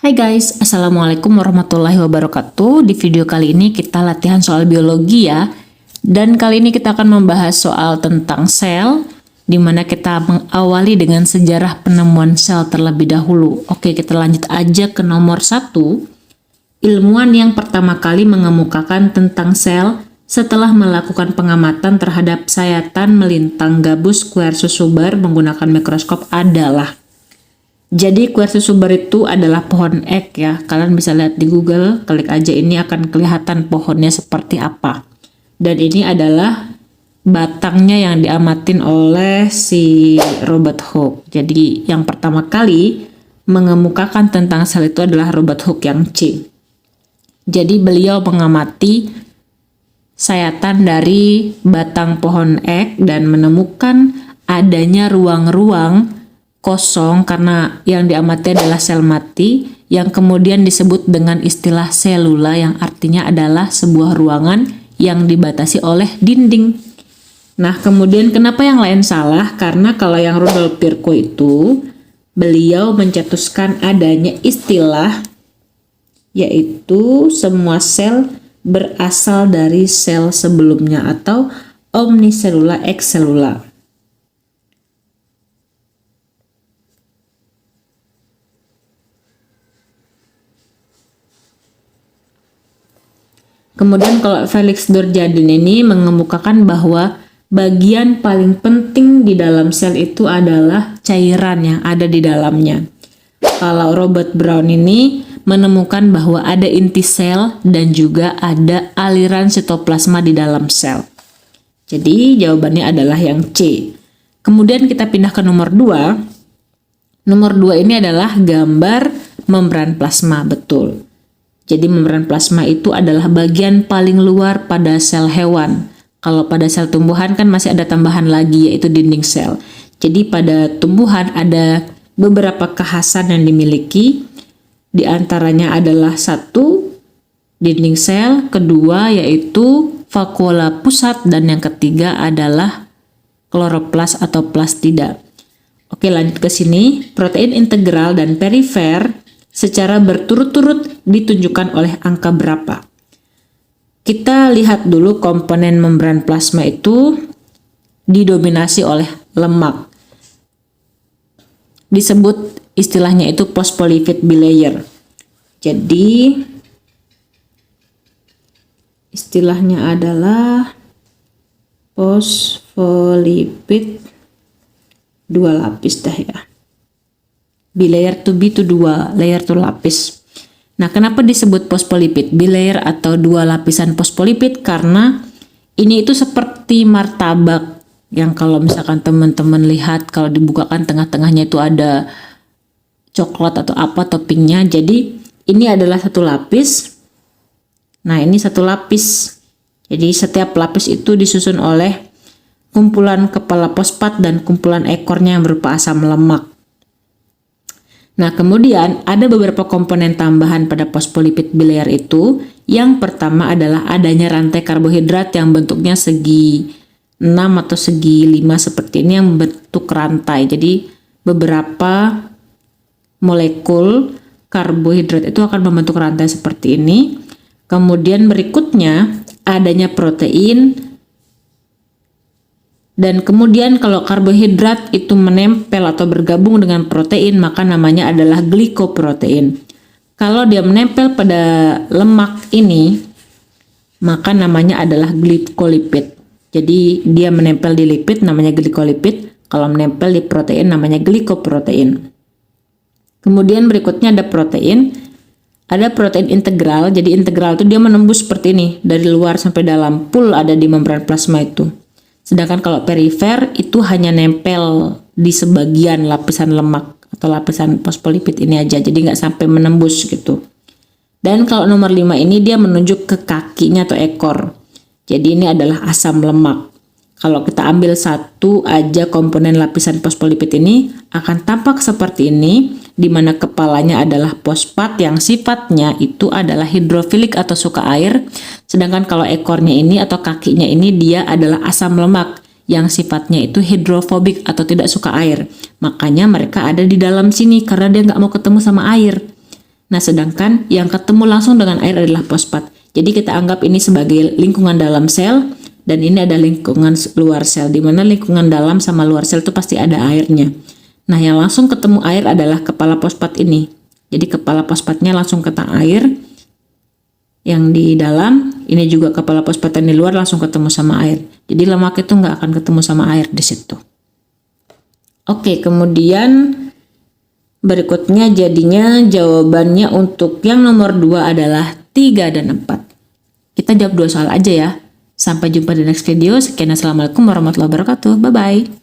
Hai guys, Assalamualaikum warahmatullahi wabarakatuh. Di video kali ini kita latihan soal biologi ya. Dan kali ini kita akan membahas soal tentang sel, di mana kita mengawali dengan sejarah penemuan sel terlebih dahulu. Oke, kita lanjut aja ke nomor 1. Ilmuwan yang pertama kali mengemukakan tentang sel setelah melakukan pengamatan terhadap sayatan melintang gabus Quercus suber menggunakan mikroskop adalah. Jadi Quercus suber itu adalah pohon ek ya. Kalian bisa lihat di Google, klik aja ini akan kelihatan pohonnya seperti apa. Dan ini adalah batangnya yang diamatin oleh si Robert Hooke. Jadi yang pertama kali mengemukakan tentang sel itu adalah Robert Hooke yang C. Jadi beliau mengamati sayatan dari batang pohon ek dan menemukan adanya ruang-ruang kosong karena yang diamati adalah sel mati yang kemudian disebut dengan istilah selula yang artinya adalah sebuah ruangan yang dibatasi oleh dinding. Nah, kemudian kenapa yang lain salah? Karena kalau yang Rudolf Virchow itu beliau mencetuskan adanya istilah yaitu semua sel berasal dari sel sebelumnya atau omniselula excelula. Kemudian kalau Felix Dordtjaden ini mengemukakan bahwa bagian paling penting di dalam sel itu adalah cairan yang ada di dalamnya. Kalau Robert Brown ini menemukan bahwa ada inti sel dan juga ada aliran sitoplasma di dalam sel. Jadi jawabannya adalah yang C. Kemudian kita pindah ke nomor 2. Nomor 2 ini adalah gambar membran plasma, betul. Jadi membran plasma itu adalah bagian paling luar pada sel hewan. Kalau pada sel tumbuhan kan masih ada tambahan lagi yaitu dinding sel. Jadi pada tumbuhan ada beberapa kekhasan yang dimiliki. Di antaranya adalah 1, dinding sel, kedua yaitu vakuola pusat, dan yang ketiga adalah kloroplas atau plastida. Oke, lanjut ke sini. Protein integral dan perifer secara berturut-turut ditunjukkan oleh angka berapa? Kita lihat dulu komponen membran plasma itu didominasi oleh lemak. Disebut istilahnya itu phospholipid bilayer. Jadi istilahnya adalah phospholipid 2 lapis dah ya. Bilayer to B to 2, layer to lapis. Nah, kenapa disebut phospholipid bilayer atau 2 lapisan phospholipid? Karena ini itu seperti martabak yang kalau misalkan teman-teman lihat kalau dibukakan tengah-tengahnya itu ada coklat atau apa toppingnya. Jadi ini adalah 1 lapis. Nah, ini 1 lapis. Jadi setiap lapis itu disusun oleh kumpulan kepala fosfat dan kumpulan ekornya yang berupa asam lemak. Nah, kemudian ada beberapa komponen tambahan pada phospholipid bilayer itu. Yang pertama adalah adanya rantai karbohidrat yang bentuknya segi 6 atau segi 5 seperti ini yang membentuk rantai. Jadi beberapa molekul karbohidrat itu akan membentuk rantai seperti ini. Kemudian berikutnya adanya protein. Dan kemudian kalau karbohidrat itu menempel atau bergabung dengan protein maka namanya adalah glikoprotein. Kalau dia menempel pada lemak ini maka namanya adalah glikolipid. Jadi dia menempel di lipid namanya glikolipid, kalau menempel di protein namanya glikoprotein. Kemudian berikutnya ada protein. Ada protein integral. Jadi integral itu dia menembus seperti ini dari luar sampai dalam, full ada di membran plasma itu. Sedangkan kalau perifer itu hanya nempel di sebagian lapisan lemak atau lapisan fosfolipid ini aja, jadi nggak sampai menembus gitu. Dan kalau nomor 5 ini dia menunjuk ke kakinya atau ekor. Jadi ini adalah asam lemak. Kalau kita ambil satu aja komponen lapisan fosfolipid ini akan tampak seperti ini, di mana kepalanya adalah fosfat yang sifatnya itu adalah hidrofilik atau suka air, sedangkan kalau ekornya ini atau kakinya ini dia adalah asam lemak yang sifatnya itu hidrofobik atau tidak suka air. Makanya mereka ada di dalam sini karena dia nggak mau ketemu sama air. Nah, sedangkan yang ketemu langsung dengan air adalah fosfat. Jadi kita anggap ini sebagai lingkungan dalam sel, dan ini ada lingkungan luar sel, di mana lingkungan dalam sama luar sel itu pasti ada airnya. Nah, yang langsung ketemu air adalah kepala fosfat ini. Jadi kepala fosfatnya langsung kena air, yang di dalam, ini juga kepala fosfat yang di luar langsung ketemu sama air. Jadi lemak itu nggak akan ketemu sama air di situ. Oke, kemudian berikutnya jadinya jawabannya untuk yang nomor 2 adalah 3 dan 4. Kita jawab 2 soal aja ya. Sampai jumpa di next video. Sekian, assalamualaikum warahmatullahi wabarakatuh. Bye-bye.